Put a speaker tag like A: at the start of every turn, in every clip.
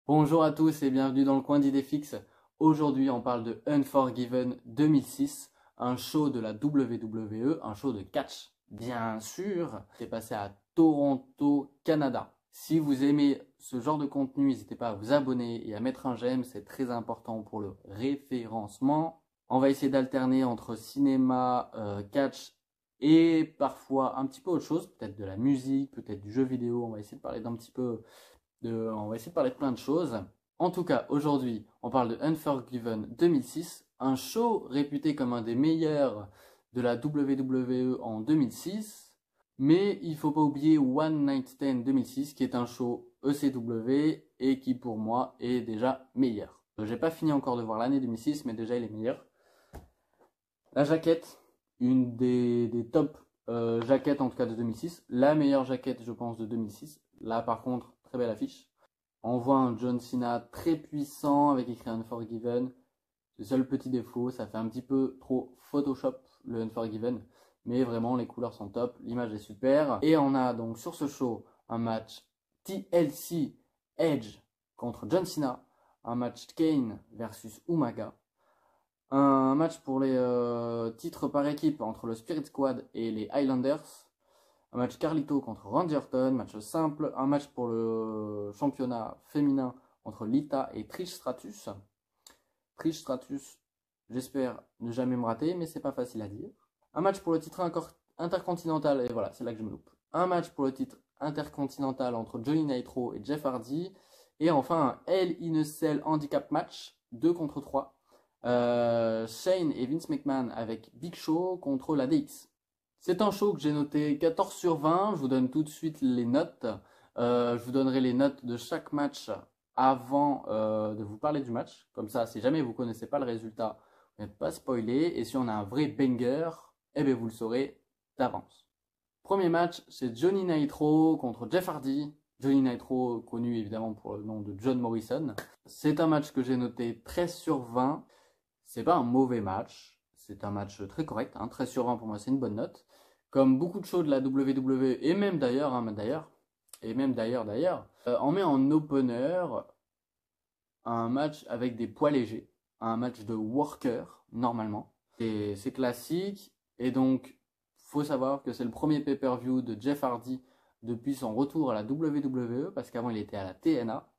A: Bonjour à tous et bienvenue dans le coin d'idées fixes. Aujourd'hui, on parle de Unforgiven 2006, un show de la WWE, un show de catch, bien sûr. C'est passé à Toronto, Canada. Si vous aimez ce genre de contenu, n'hésitez pas à vous abonner et à mettre un j'aime, c'est très important pour le référencement. On va essayer d'alterner entre cinéma, catch et parfois un petit peu autre chose, peut-être de la musique, peut-être du jeu vidéo. On va essayer de parler d'un petit peu on va essayer de parler de plein de choses. En tout cas, aujourd'hui, on parle de Unforgiven 2006, un show réputé comme un des meilleurs de la WWE en 2006. Mais il ne faut pas oublier One Night Stand 2006, qui est un show ECW et qui, pour moi, est déjà meilleur. J'ai pas fini encore de voir l'année 2006, mais déjà il est meilleur. La jaquette, une des top jaquettes en tout cas de 2006. La meilleure jaquette, je pense, de 2006. Là, par contre, très belle affiche. On voit un John Cena très puissant avec écrit Unforgiven. Le seul petit défaut, ça fait un petit peu trop Photoshop le Unforgiven. Mais vraiment, les couleurs sont top, l'image est super. Et on a donc sur ce show un match TLC Edge contre John Cena. Un match Kane versus Umaga. Un match pour les titres par équipe entre le Spirit Squad et les Highlanders. Un match Carlito contre Randy Orton, match simple. Un match pour le championnat féminin entre Lita et Trish Stratus. Trish Stratus, j'espère ne jamais me rater, mais c'est pas facile à dire. Un match pour le titre intercontinental, et voilà, c'est là que je me loupe. Un match pour le titre intercontinental entre Johnny Nitro et Jeff Hardy. Et enfin un Hell in a Cell handicap match, 2 contre 3. Shane et Vince McMahon avec Big Show contre la DX. C'est un show que j'ai noté 14 sur 20. Je vous donne tout de suite les notes. Je vous donnerai les notes de chaque match avant de vous parler du match. Comme ça, si jamais vous ne connaissez pas le résultat, vous n'êtes pas spoilé. Et si on a un vrai banger, eh bien vous le saurez d'avance. Premier match, c'est Johnny Nitro contre Jeff Hardy. Johnny Nitro, connu évidemment pour le nom de John Morrison. C'est un match que j'ai noté 13 sur 20. C'est pas un mauvais match, c'est un match très correct, hein, 13 sur 20 pour moi c'est une bonne note. Comme beaucoup de shows de la WWE, et même d'ailleurs, on met en opener un match avec des poids légers, un match de worker, normalement. Et c'est classique, et donc, faut savoir que c'est le premier pay-per-view de Jeff Hardy depuis son retour à la WWE, parce qu'avant il était à la TNA,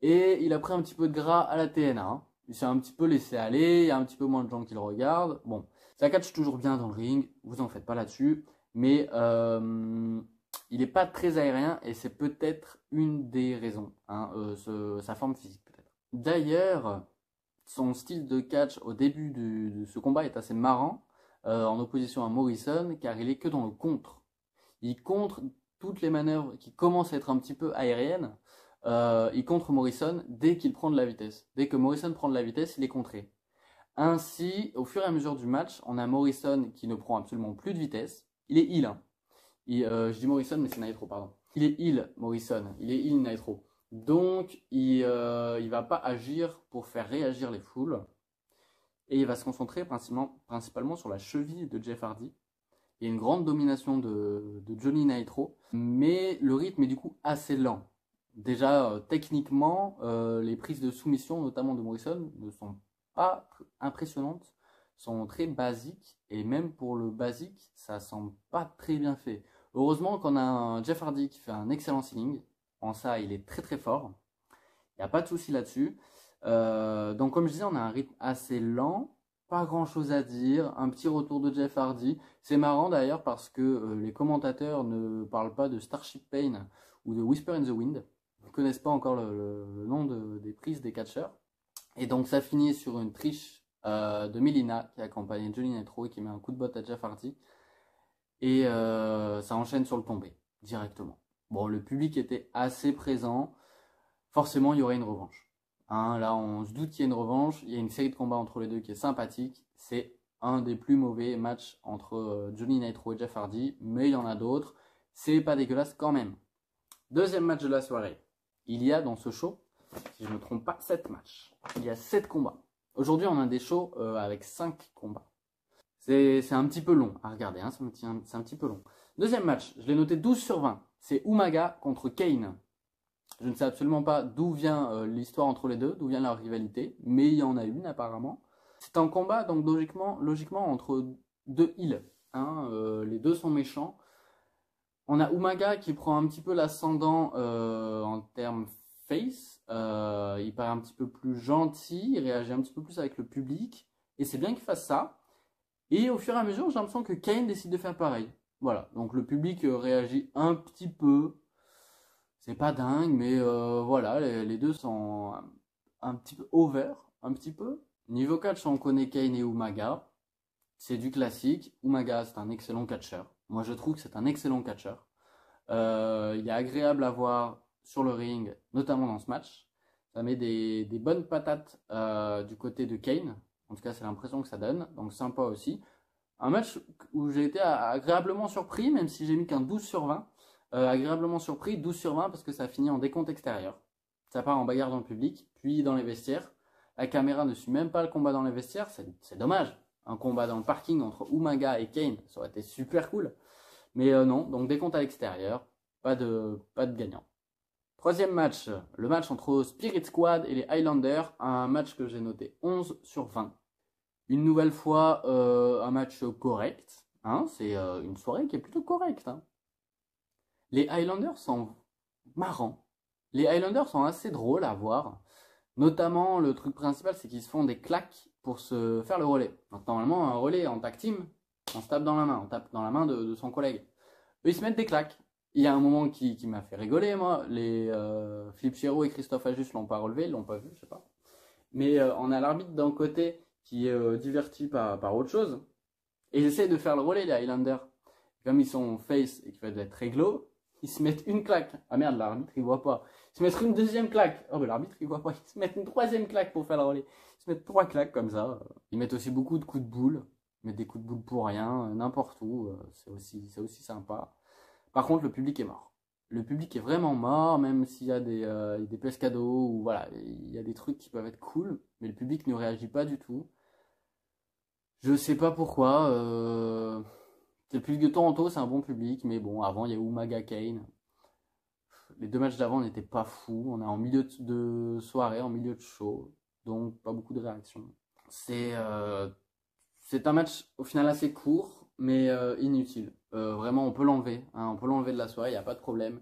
A: et il a pris un petit peu de gras à la TNA, hein. Il s'est un petit peu laissé aller, il y a un petit peu moins de gens qui le regardent. Bon, ça catch toujours bien dans le ring, vous en faites pas là-dessus. Mais il n'est pas très aérien et c'est peut-être une des raisons, hein, sa forme physique peut-être. D'ailleurs, son style de catch au début de ce combat est assez marrant, en opposition à Morrison, car il est que dans le contre. Il contre toutes les manœuvres qui commencent à être un petit peu aériennes. Il contre Morrison dès qu'il prend de la vitesse. Dès que Morrison prend de la vitesse, il est contré. Ainsi, au fur et à mesure du match, on a Morrison qui ne prend absolument plus de vitesse. Il est heal, hein. Je dis Morrison, mais c'est Nitro, pardon. Il est heal, Morrison. Il est heal, Nitro. Donc, il va pas agir pour faire réagir les foules. Et il va se concentrer principalement sur la cheville de Jeff Hardy. Il y a une grande domination de Johnny Nitro, mais le rythme est du coup assez lent. Déjà, techniquement, les prises de soumission, notamment de Morrison, ne sont pas impressionnantes, sont très basiques, et même pour le basique, ça semble pas très bien fait. Heureusement qu'on a un Jeff Hardy qui fait un excellent ceiling, en ça il est très très fort, il n'y a pas de souci là-dessus. Donc comme je disais, on a un rythme assez lent, pas grand chose à dire, un petit retour de Jeff Hardy. C'est marrant d'ailleurs parce que les commentateurs ne parlent pas de Starship Pain ou de Whisper in the Wind. Ils ne connaissent pas encore le nom des prises des catcheurs. Et donc ça finit sur une triche de Melina qui accompagne Johnny Nitro et qui met un coup de botte à Jeff Hardy. Et ça enchaîne sur le tombé directement. Bon, le public était assez présent. Forcément, il y aurait une revanche. Hein, là, on se doute qu'il y a une revanche. Il y a une série de combats entre les deux qui est sympathique. C'est un des plus mauvais matchs entre Johnny Nitro et Jeff Hardy, mais il y en a d'autres. C'est pas dégueulasse quand même. Deuxième match de la soirée. Il y a dans ce show, si je ne me trompe pas, 7 matchs. Il y a 7 combats. Aujourd'hui, on a des shows avec 5 combats. C'est un petit peu long à regarder, hein, c'est un petit peu long. Deuxième match, je l'ai noté 12 sur 20. C'est Umaga contre Kane. Je ne sais absolument pas d'où vient l'histoire entre les deux, d'où vient leur rivalité, mais il y en a une apparemment. C'est un combat donc logiquement entre deux heels, hein, les deux sont méchants. On a Umaga qui prend un petit peu l'ascendant en termes face. Il paraît un petit peu plus gentil, il réagit un petit peu plus avec le public. Et c'est bien qu'il fasse ça. Et au fur et à mesure, j'ai l'impression que Kane décide de faire pareil. Voilà, donc le public réagit un petit peu. C'est pas dingue, mais voilà, les deux sont un petit peu over, un petit peu. Niveau catch, on connaît Kane et Umaga. C'est du classique. Umaga, c'est un excellent catcheur. Moi, je trouve que c'est un excellent catcheur. Il est agréable à voir sur le ring, notamment dans ce match. Ça met des bonnes patates du côté de Kane. En tout cas, c'est l'impression que ça donne. Donc, sympa aussi. Un match où j'ai été agréablement surpris, même si j'ai mis qu'un 12 sur 20. Agréablement surpris, 12 sur 20 parce que ça a fini en décompte extérieur. Ça part en bagarre dans le public, puis dans les vestiaires. La caméra ne suit même pas le combat dans les vestiaires, c'est dommage. Un combat dans le parking entre Umaga et Kane, ça aurait été super cool. Mais non, donc décompte à l'extérieur, pas de gagnant. Troisième match, le match entre Spirit Squad et les Highlanders, un match que j'ai noté 11 sur 20. Une nouvelle fois, un match correct, hein, c'est une soirée qui est plutôt correcte. Hein. Les Highlanders sont marrants. Les Highlanders sont assez drôles à voir. Notamment, le truc principal, c'est qu'ils se font des claques pour se faire le relais. Donc, normalement, un relais en tag team, on se tape dans la main, on tape dans la main de son collègue. Eux, ils se mettent des claques. Il y a un moment qui m'a fait rigoler, moi. Les Philippe Chéreau et Christophe Ajus l'ont pas relevé, ils l'ont pas vu, je sais pas. Mais on a l'arbitre d'un côté qui est diverti par autre chose. Et ils essaient de faire le relais, les Highlanders. Comme ils sont face et qu'ils veulent être réglo, ils se mettent une claque. Ah merde, l'arbitre il voit pas. Ils se mettent une deuxième claque. Oh ben l'arbitre il voit pas. Ils se mettent une troisième claque pour faire le relais. Ils se mettent 3 claques comme ça. Ils mettent aussi beaucoup de coups de boule. Ils mettent des coups de boule pour rien, n'importe où. C'est aussi sympa. Par contre, le public est mort. Le public est vraiment mort, même s'il y a des pescados ou voilà, il y a des trucs qui peuvent être cool, mais le public ne réagit pas du tout. Je sais pas pourquoi. C'est plus que Toronto, c'est un bon public, mais bon, avant il y a Umaga Kane. Les deux matchs d'avant n'étaient pas fous. On est en milieu de soirée, en milieu de show, donc pas beaucoup de réactions. C'est un match au final assez court, mais inutile. Vraiment, on peut l'enlever. Hein, on peut l'enlever de la soirée, il n'y a pas de problème.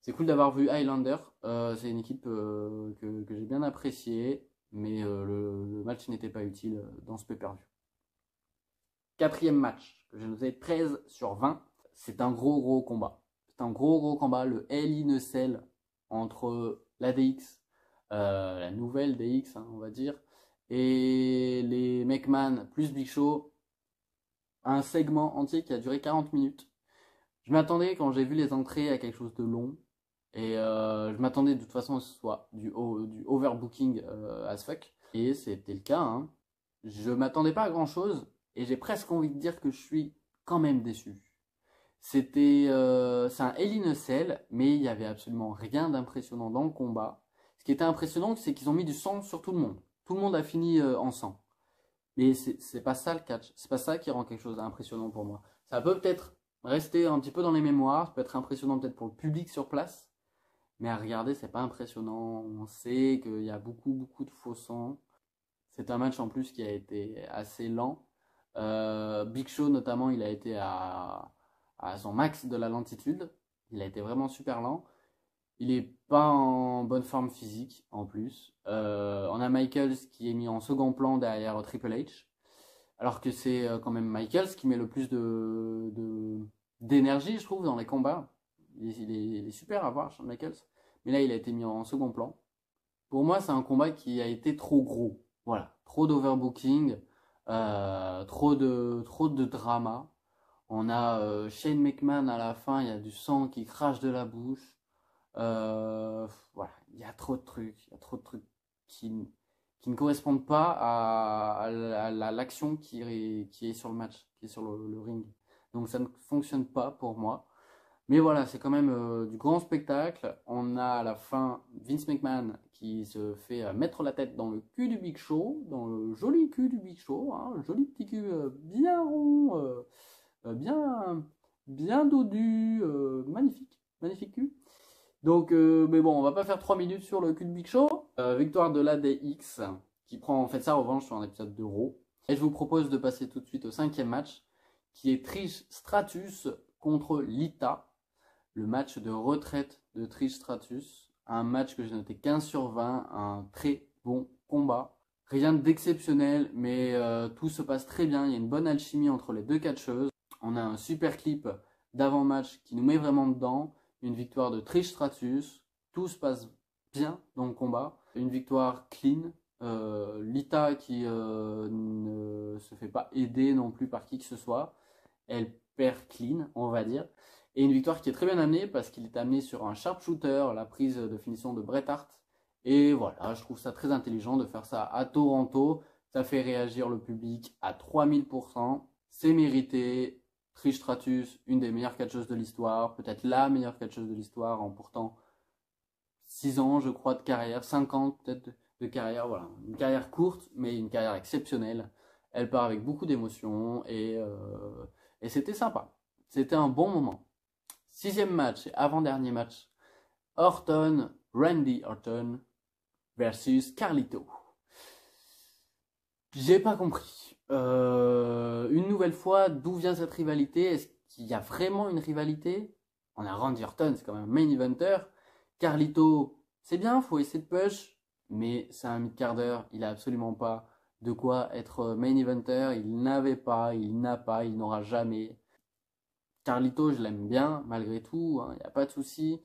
A: C'est cool d'avoir vu Highlander. C'est une équipe que j'ai bien appréciée, mais le match n'était pas utile dans ce pay-per-view. Quatrième match, que j'ai noté 13 sur 20. C'est un gros combat. C'est un gros combat. Le Hell in a Cell entre la DX, la nouvelle DX, hein, on va dire, et les McMahon plus Big Show. Un segment entier qui a duré 40 minutes. Je m'attendais, quand j'ai vu les entrées, à quelque chose de long. Et je m'attendais de toute façon à ce soit du overbooking as fuck. Et c'était le cas. Hein. Je m'attendais pas à grand chose. Et j'ai presque envie de dire que je suis quand même déçu. C'est un Hell in a Cell, mais il n'y avait absolument rien d'impressionnant dans le combat. Ce qui était impressionnant, c'est qu'ils ont mis du sang sur tout le monde. Tout le monde a fini en sang. Mais c'est pas ça le catch. C'est pas ça qui rend quelque chose d'impressionnant pour moi. Ça peut peut-être rester un petit peu dans les mémoires. Ça peut être impressionnant peut-être pour le public sur place. Mais à regarder, c'est pas impressionnant. On sait qu'il y a beaucoup de faux sang. C'est un match en plus qui a été assez lent. Big Show notamment, il a été à son max de la lentitude. Il a été vraiment super lent. Il est pas en bonne forme physique en plus. On a Michaels qui est mis en second plan derrière Triple H. Alors que c'est quand même Michaels qui met le plus d'énergie, je trouve, dans les combats. Il est super à voir, Shawn Michaels. Mais là, il a été mis en second plan. Pour moi, c'est un combat qui a été trop gros. Voilà, trop d'overbooking, trop de drama. On a Shane McMahon à la fin, il y a du sang qui crache de la bouche. Voilà, il y a trop de trucs, qui ne correspondent pas à l'action qui est sur le match, qui est sur le ring. Donc ça ne fonctionne pas pour moi. Mais voilà, c'est quand même du grand spectacle. On a à la fin Vince McMahon qui se fait mettre la tête dans le cul du Big Show, dans le joli cul du Big Show, hein, un joli petit cul bien rond, bien dodu, magnifique cul. Donc, mais bon, on va pas faire 3 minutes sur le cul de Big Show. Victoire de l'ADX, qui prend en fait sa revanche sur un épisode de Raw. Et je vous propose de passer tout de suite au 5e match, qui est Trish Stratus contre Lita. Le match de retraite de Trish Stratus. Un match que j'ai noté 15 sur 20, un très bon combat. Rien d'exceptionnel, mais tout se passe très bien. Il y a une bonne alchimie entre les deux catcheuses. On a un super clip d'avant-match qui nous met vraiment dedans. Une victoire de Trish Stratus. Tout se passe bien dans le combat. Une victoire clean. Lita qui ne se fait pas aider non plus par qui que ce soit. Elle perd clean, on va dire. Et une victoire qui est très bien amenée parce qu'il est amené sur un sharpshooter, la prise de finition de Bret Hart. Et voilà, je trouve ça très intelligent de faire ça à Toronto. Ça fait réagir le public à 3000%. C'est mérité. Trish Stratus, une des meilleures catcheuses de l'histoire, peut-être la meilleure catcheuse de l'histoire en pourtant 6 ans, je crois, de carrière, 5 ans peut-être de carrière. Voilà, une carrière courte, mais une carrière exceptionnelle. Elle part avec beaucoup d'émotions et c'était sympa. C'était un bon moment. 6e match et avant-dernier match. Randy Orton versus Carlito. J'ai pas compris. Une nouvelle fois, d'où vient cette rivalité? Est-ce qu'il y a vraiment une rivalité? On a Randy Orton, c'est quand même un main eventer. Carlito, c'est bien, faut essayer de push, mais c'est un mid-carder, il a absolument pas de quoi être main eventer. Il n'avait pas, il n'a pas, il n'aura jamais. Carlito, je l'aime bien, malgré tout, il n'y a pas de souci.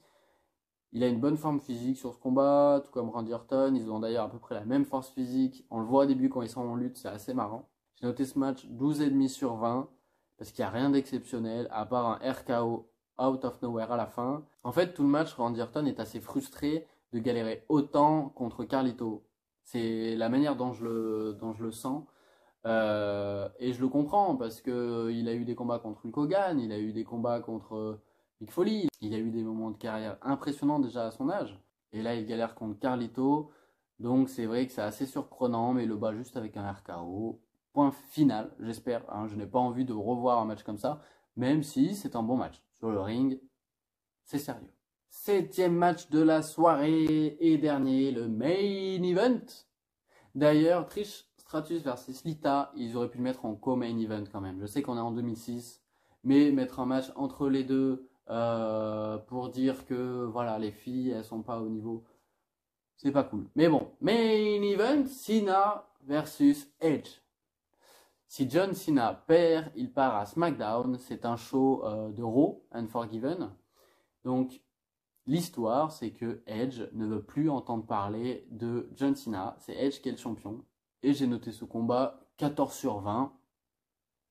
A: Il a une bonne forme physique sur ce combat, tout comme Randy Orton. Ils ont d'ailleurs à peu près la même force physique. On le voit au début quand ils sont en lutte, c'est assez marrant. J'ai noté ce match 12,5 sur 20, parce qu'il n'y a rien d'exceptionnel, à part un RKO out of nowhere à la fin. En fait, tout le match, Randy Orton est assez frustré de galérer autant contre Carlito. C'est la manière dont je le sens. Et je le comprends, parce qu'il a eu des combats contre Hulk Hogan, il a eu des combats contre Mick Foley, il a eu des moments de carrière impressionnants déjà à son âge. Et là, il galère contre Carlito. Donc c'est vrai que c'est assez surprenant, mais il le bat juste avec un RKO. Point final, j'espère. Hein, je n'ai pas envie de revoir un match comme ça, même si c'est un bon match. Sur le ring, c'est sérieux. 7e match de la soirée et dernier, le main event. D'ailleurs, Trish Stratus versus Lita, ils auraient pu le mettre en co-main event quand même. Je sais qu'on est en 2006, mais mettre un match entre les deux pour dire que voilà, les filles elles sont pas au niveau, c'est pas cool. Mais bon, main event, Cena versus Edge. Si John Cena perd, il part à SmackDown. C'est un show de Raw, Unforgiven. Donc l'histoire, c'est que Edge ne veut plus entendre parler de John Cena. C'est Edge qui est le champion. Et j'ai noté ce combat 14 sur 20.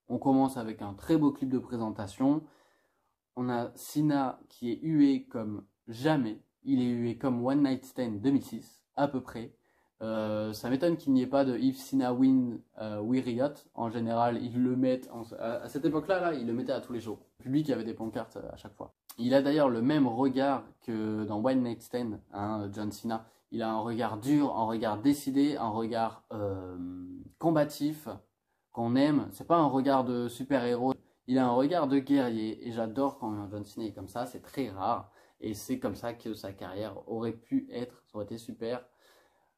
A: On commence avec un très beau clip de présentation. On a Cena qui est hué comme jamais. Il est hué comme One Night Stand 2006, à peu près. Ça m'étonne qu'il n'y ait pas de If Cena Win, We Riot. En général, ils le mettent, à cette époque-là, ils le mettaient à tous les shows. Le public avait des pancartes à chaque fois. Il a d'ailleurs le même regard que dans One Night Stand, hein, John Cena. Il a un regard dur, un regard décidé, un regard combatif qu'on aime. C'est pas un regard de super-héros. Il a un regard de guerrier. Et j'adore quand John Cena est comme ça. C'est très rare. Et c'est comme ça que sa carrière aurait pu être. Ça aurait été super.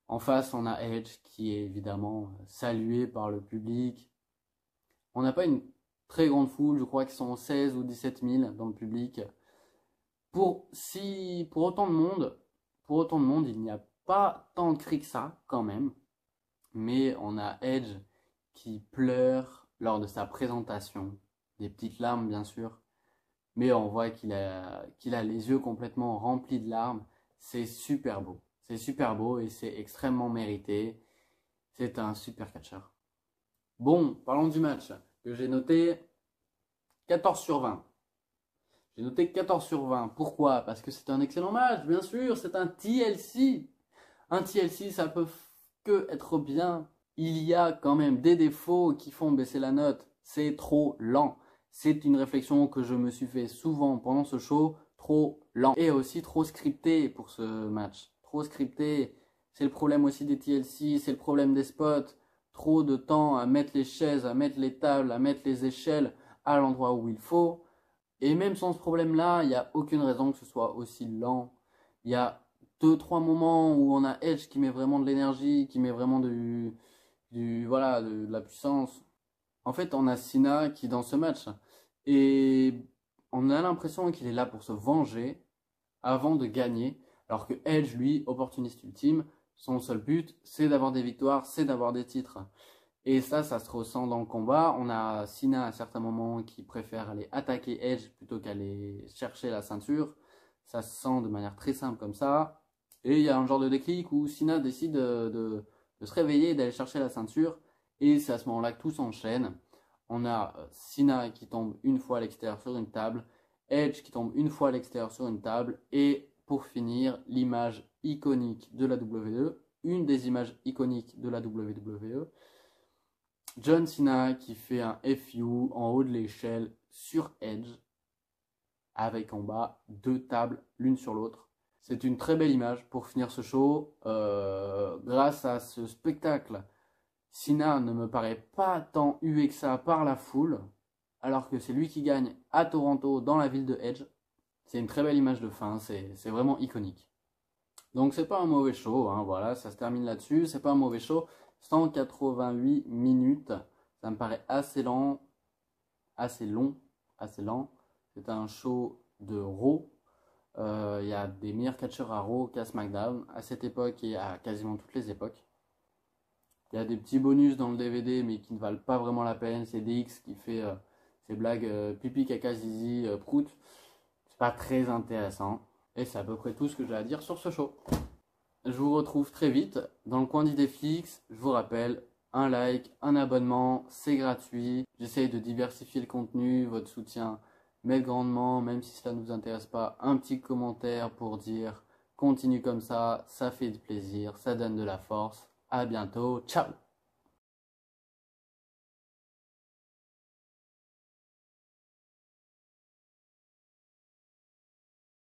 A: En face, on a Edge qui est évidemment salué par le public. On n'a pas une très grande foule. Je crois qu'ils sont 16 ou 17 000 dans le public. Pour autant de monde, il n'y a pas tant de cris que ça, quand même. Mais on a Edge qui pleure lors de sa présentation. Des petites larmes, bien sûr. Mais on voit qu'il a les yeux complètement remplis de larmes. C'est super beau. C'est super beau et c'est extrêmement mérité. C'est un super catcheur. Bon, parlons du match que j'ai noté 14 sur 20. J'ai noté 14 sur 20. Pourquoi? Parce que c'est un excellent match, bien sûr. C'est un TLC. Un TLC, ça peut que être bien. Il y a quand même des défauts qui font baisser la note. C'est trop lent. C'est une réflexion que je me suis fait souvent pendant ce show. Trop lent. Et aussi trop scripté pour ce match. Trop scripté. C'est le problème aussi des TLC. C'est le problème des spots. Trop de temps à mettre les chaises, à mettre les tables, à mettre les échelles à l'endroit où il faut. Et même sans ce problème-là, il n'y a aucune raison que ce soit aussi lent. Il y a deux, trois moments où on a Edge qui met vraiment de l'énergie, qui met vraiment voilà, de la puissance. En fait, on a Cena qui dans ce match et on a l'impression qu'il est là pour se venger avant de gagner, alors que Edge, lui, opportuniste ultime, son seul but, c'est d'avoir des victoires, c'est d'avoir des titres. Et ça se ressent dans le combat. On a Cena à certains moments qui préfère aller attaquer Edge plutôt qu'aller chercher la ceinture. Ça se sent de manière très simple comme ça. Et il y a un genre de déclic où Cena décide de se réveiller et d'aller chercher la ceinture. Et c'est à ce moment-là que tout s'enchaîne. On a Cena qui tombe une fois à l'extérieur sur une table, Edge qui tombe une fois à l'extérieur sur une table, et pour finir, l'image iconique de la WWE, une des images iconiques de la WWE, John Cena qui fait un FU en haut de l'échelle sur Edge, avec en bas deux tables l'une sur l'autre. C'est une très belle image pour finir ce show. Grâce à ce spectacle, Cena ne me paraît pas tant hué que ça par la foule, alors que c'est lui qui gagne à Toronto dans la ville de Edge. C'est une très belle image de fin, c'est vraiment iconique. Donc c'est pas un mauvais show, hein, voilà, ça se termine là-dessus, c'est pas un mauvais show. 188 minutes, ça me paraît assez lent, assez long, assez lent. C'est un show de Raw. Il y a des meilleurs catcheurs à Raw qu'à SmackDown, à cette époque et à quasiment toutes les époques. Il y a des petits bonus dans le DVD, mais qui ne valent pas vraiment la peine. C'est DX qui fait ses blagues pipi, caca, zizi, prout. C'est pas très intéressant. Et c'est à peu près tout ce que j'ai à dire sur ce show. Je vous retrouve très vite dans le coin d'Idéflix. Je vous rappelle, un like, un abonnement, c'est gratuit. J'essaye de diversifier le contenu, votre soutien m'aide grandement, même si cela ne vous intéresse pas. Un petit commentaire pour dire continue comme ça fait du plaisir, ça donne de la force. À bientôt, ciao!